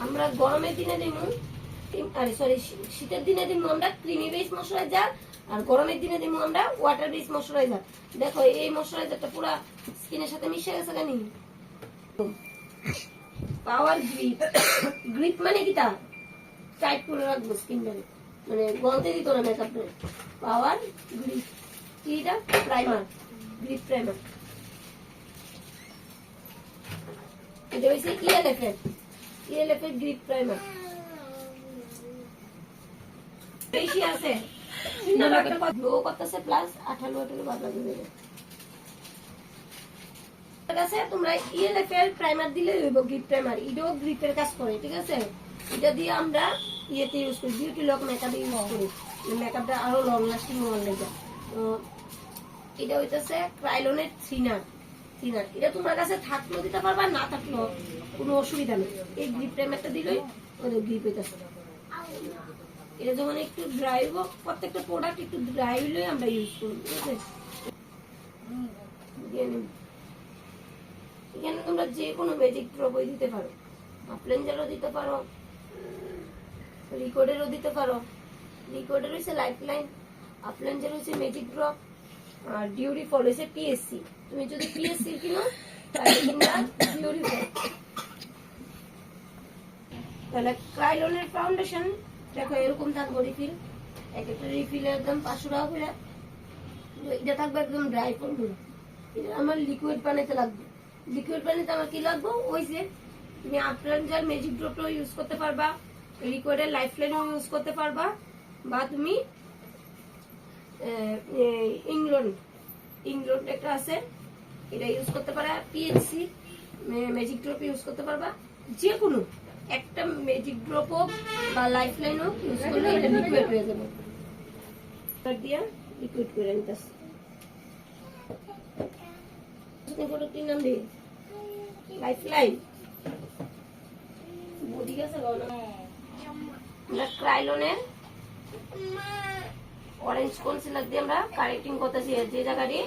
আমরা গরমের দিনে দিমু, আরে সরি শীতের দিনে দিমু আমরা ক্রিমি বেস ময়শ্চারাইজার, আর গরমের দিনে দিমু আমরা ওয়াটার বেস ময়শ্চারাইজার। দেখো এই ময়শ্চারাইজারটা পুরো স্কিনের সাথে মিশে গেছে কেন? পাওয়ার গ্রিপ। গ্রিপ মানে কি তা টাইট করে রাখবো স্কিনটাকে, মানে গলতে দিত না মেকআপটা। পাওয়ার গ্রিপ কি এটা? Primer, grip primer. এটা হচ্ছে ইএলএফ এর গ্রিপ প্রাইমার। বেশি আছে গ্লো করতেছে প্লাস 18 বাদলা দিবে। তোমরা ইএলএফ এর প্রাইমার দিলে হইব, গ্রিপ প্রাইমার। এটাও গ্রিপের কাজ করে, ঠিক আছে? এটা দিয়ে আমরা ইয়েতে ইউজ করি, বিউটি লক মেকআপে ইউজ করি, মেকআপটা আরো লং লাস্টিং হওয়ার লাগে। তো এটা হইতেছে ক্রাইলনের থিনার। এটা তোমার কাছে থাকলেও দিতে পারবা, না থাকলেও কোনো অসুবিধা নেই। এই গ্রিপ প্রাইমারটা দিলেই ওদের গ্রিপ হইতেছে। এটা যখন একটু ড্রাই হইব, প্রত্যেকটা প্রোডাক্ট একটু ড্রাই হইলেই আমরা ইউজ করব, ঠিক আছে? এখানে তোমরা যে কোনো ম্যাজিক ড্রপই দিতে পারো, আপলেঞ্জারও দিতে পারো, রিকর্ডেরও দিতে পারো। রিকর্ডের হচ্ছে লাইফলাইন, আপলেঞ্জার হচ্ছে ম্যাজিক ড্রপ, আর ডিউরি ফল হচ্ছে পিএসসি। তুমি যদি পিএসসি কিনো তাহলে কিনবা ডিউরি ফল। তাহলে ক্রাইলনের ফাউন্ডেশন দেখো এরকম থাকবে রিফিল, এক একটা রিফিলের একদম 500 টাকা করে। এটা থাকবে একদম ড্রাই ফল। এটা আমার লিকুইড পানিতে লাগবে। লিকুইড পানিতে আমার কি লাগবে? ওই যে তুমি আপলেঞ্জার ম্যাজিক ড্রপটাও ইউজ করতে পারবা, লিকুইডের লাইফলাইনও ইউজ করতে পারবা, বা তুমি ইংল্যান্ড একটা আছে এটা ইউজ করতে পারবা, পিএইচসি ম্যাজিক ড্রপ ইউজ করতে পারবা। যে কোনো একটা ম্যাজিক ড্রপ হোক বা লাইফলাইন হোক ইউজ করলে এটা লিকুইড হয়ে যাবে। দিয়া লিকুইড করে নিতেছি। প্রোডাক্টের নাম দিই লাইফলাইন। বুঝি গেছে আমরা ক্রাইলনের অরেঞ্জ কনসিলার দিয়ে আমরা কারেক্টিং করতেছি যে জায়গাটি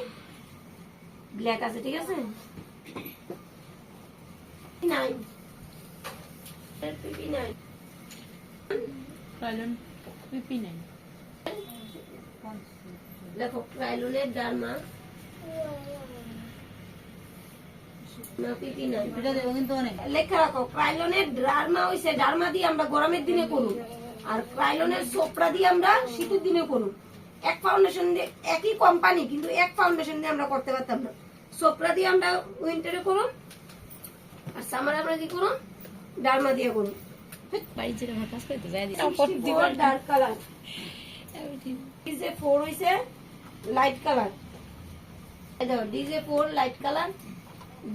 ব্ল্যাক আছে, ঠিক আছে? দেখো ক্রাইলনের ডার্মা লেখা রাখো। ক্রাইলনের ডার্মা হইছে, ডার্মা দিয়ে আমরা গরমের দিনে করুন, আর ক্রাইলনের সোপরা দিয়ে আমরা শীতের দিনে করুন। এক ফাউন্ডেশন দিয়ে, একই কোম্পানি কিন্তু এক ফাউন্ডেশন দিয়ে আমরা করতে পারতাম না। সোপরা দিয়ে আমরা উইন্টারে করুন, আর সামারে আমরা কি করুন? ডার্মা দিয়ে করুন। ডার্ক কালার, ডিজে4 হইছে লাইট কালার, ডিজে4 লাইট কালার,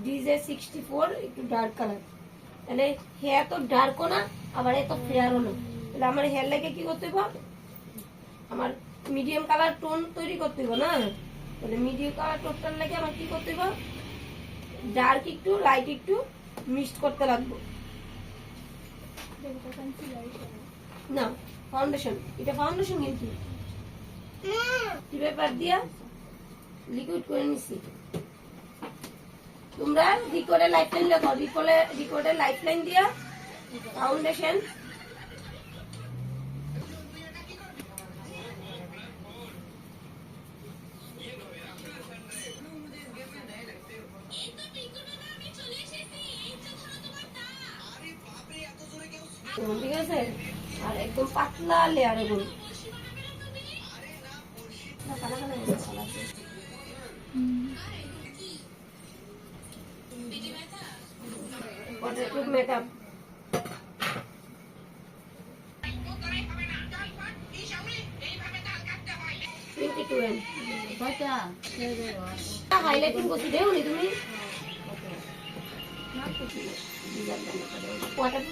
ডিজে64 একটু ডার্ক কালার। তাহলে হেয়ার তো ডার্কও না আবার এত ফেয়ারও না। তাহলে আমার হেয়ার লাগে কি করতে হবে? আমার মিডিয়াম কালার টোন তৈরি করতে হবে না? তাহলে মিডিয়াম কালার টোনটার লাগে আমার কি করতে হবে? ডার্ক একটু লাইট একটু মিক্সড করতে লাগবে। না ফাউন্ডেশন, এটা ফাউন্ডেশন কিন্তু পেপার দিয়া লিকুইড করে নিছি। তোমরা রিকর্ডের লাইফলাইন লেখো, রিকর্ডের লাইফলাইন দিয়া ফাউন্ডেশন ঠিক আছে, আর একদম পাতলা লেয়ারে করুন। মেকআপ হাইলাইটিং করছি দেওনি তুমি?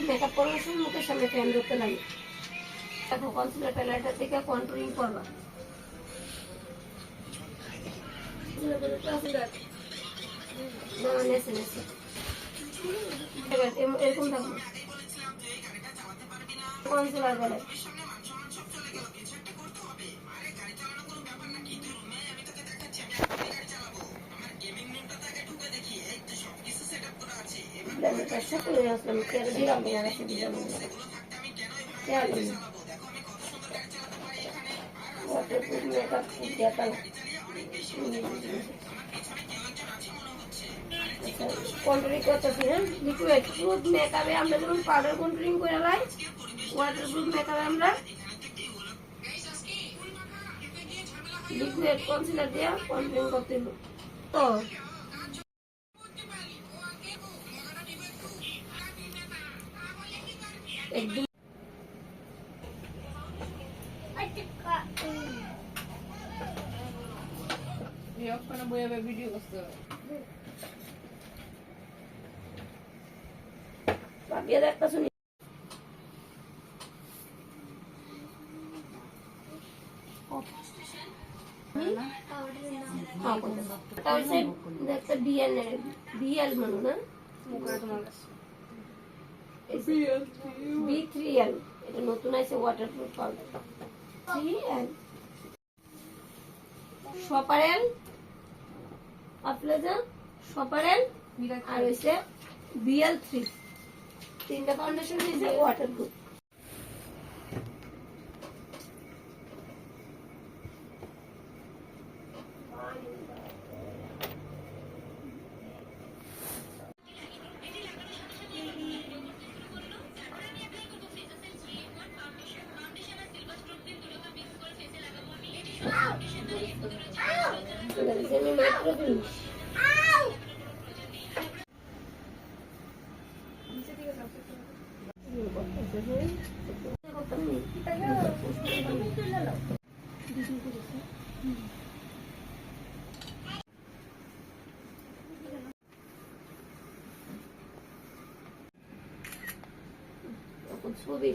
মেকআপ করার সময় মুখের সামনে ফ্যান ধরতে লাগে। দেখো কনসিলার প্যালেটটা থেকে কন্ট্রোলিং করবা। এরকম থাকবে কনসিলার প্যালেট। প্রাইমারটা শুকিয়ে আসলাম কেন দিলাম তোমার কাছে দিলাম খেয়াল ওয়াটারপ্রুফ মেকআপ দেখাল কন্ট্রোলিং করতেছি হ্যাঁ লিকুইড প্রুফ মেকআপে আমরা যেমন পাউডার কন্ট্রোলিং করে লাই ওয়াটারপ্রুফ মেকআপে আমরা লিকুইড কনসিলার দিয়ে কন্ট্রোলিং করতে হবে তো একদম ভিডিও করতে হবে ভাবিয়ে দেখতে শুনি বিএল মানু না B3L এটা নতুন আছে ওয়াটারপ্রুফ পাউডার 3L সপারেল আপনাদের সপারেল আর হইছে BL3 তিনটা ফাউন্ডেশন দিয়েছে ওয়াটারপ্রুফ আমি মাত্র দিন ছবি